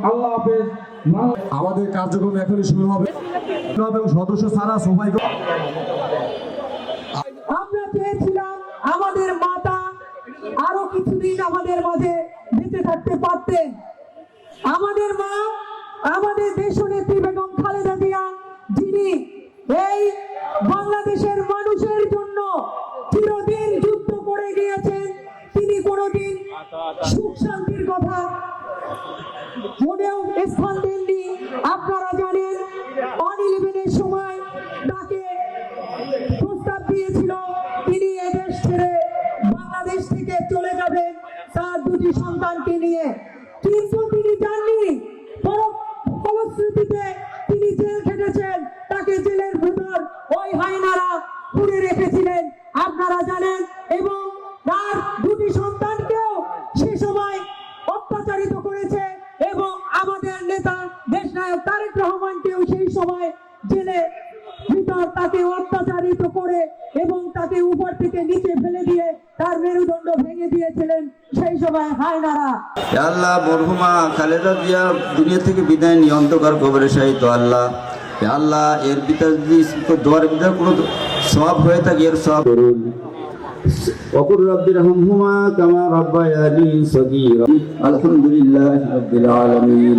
আল্লাহ হাফেজ। আমাদের কার্যক্রম এখনই শুরু হবে এবং সদস্য ছাড়া সবাই আমরা চেয়েছিলাম আমাদের মাতা আরো কিছুদিন আমাদের মাঝে বেঁচে থাকতে পারতেন। আমাদের মা, আমাদের দেশনেত্রী বেগম খালেদা জিয়া, যিনি এই বাংলাদেশের মানুষের জন্য চিরদিন যুদ্ধ করে গিয়েছেন, তিনি কোনোদিন সুখ শান্তির কথা মনেও স্থান দেননি। আপনারা জানেন অন-11-এর সময় তাকে প্রস্তাব দিয়েছিল তিনি এদেশ ছেড়ে বাংলাদেশ থেকে চলে যাবেন তার দুটি সন্তানকে নিয়ে, কিন্তু তিনি যাননি। ফলশ্রুতিতে তিনি জেল খেটেছেন, তাকে জেলের ভিতর ওই হায়নারা পুরে রেখেছিলেন, আপনারা জানেন। এবং তার দুটি সন্তানকেও সে সময় অত্যাচারিত করেছে এবং আমাদের নেতা দেশনায়ক তারেক রহমানকেও সেই সময় জেলে ভিতর তাকে অত্যাচারিত করে এবং তাকে উপর থেকে নিচে ফেলে দিয়ে তার মেরুদণ্ড ভেঙে দিয়েছিলেন সেই সময় হায়নারা। আল্লাহ মরহুমা খালেদা জিয়া দুনিয়া থেকে বিদায় নিয়ে অন্ধকার কবরে শায়িত আল্লাহ। আল্লাহ এর ভিতর যদি দোয়ার ভিতরে কোনো সওয়াব হয়ে থাকে এর সওয়াব করুন। ওয়াকুর রাব্বির হামহুমা কামা রাব্বায়ানি সগীরা। আলহামদুলিল্লাহি রাব্বিল আলামিন।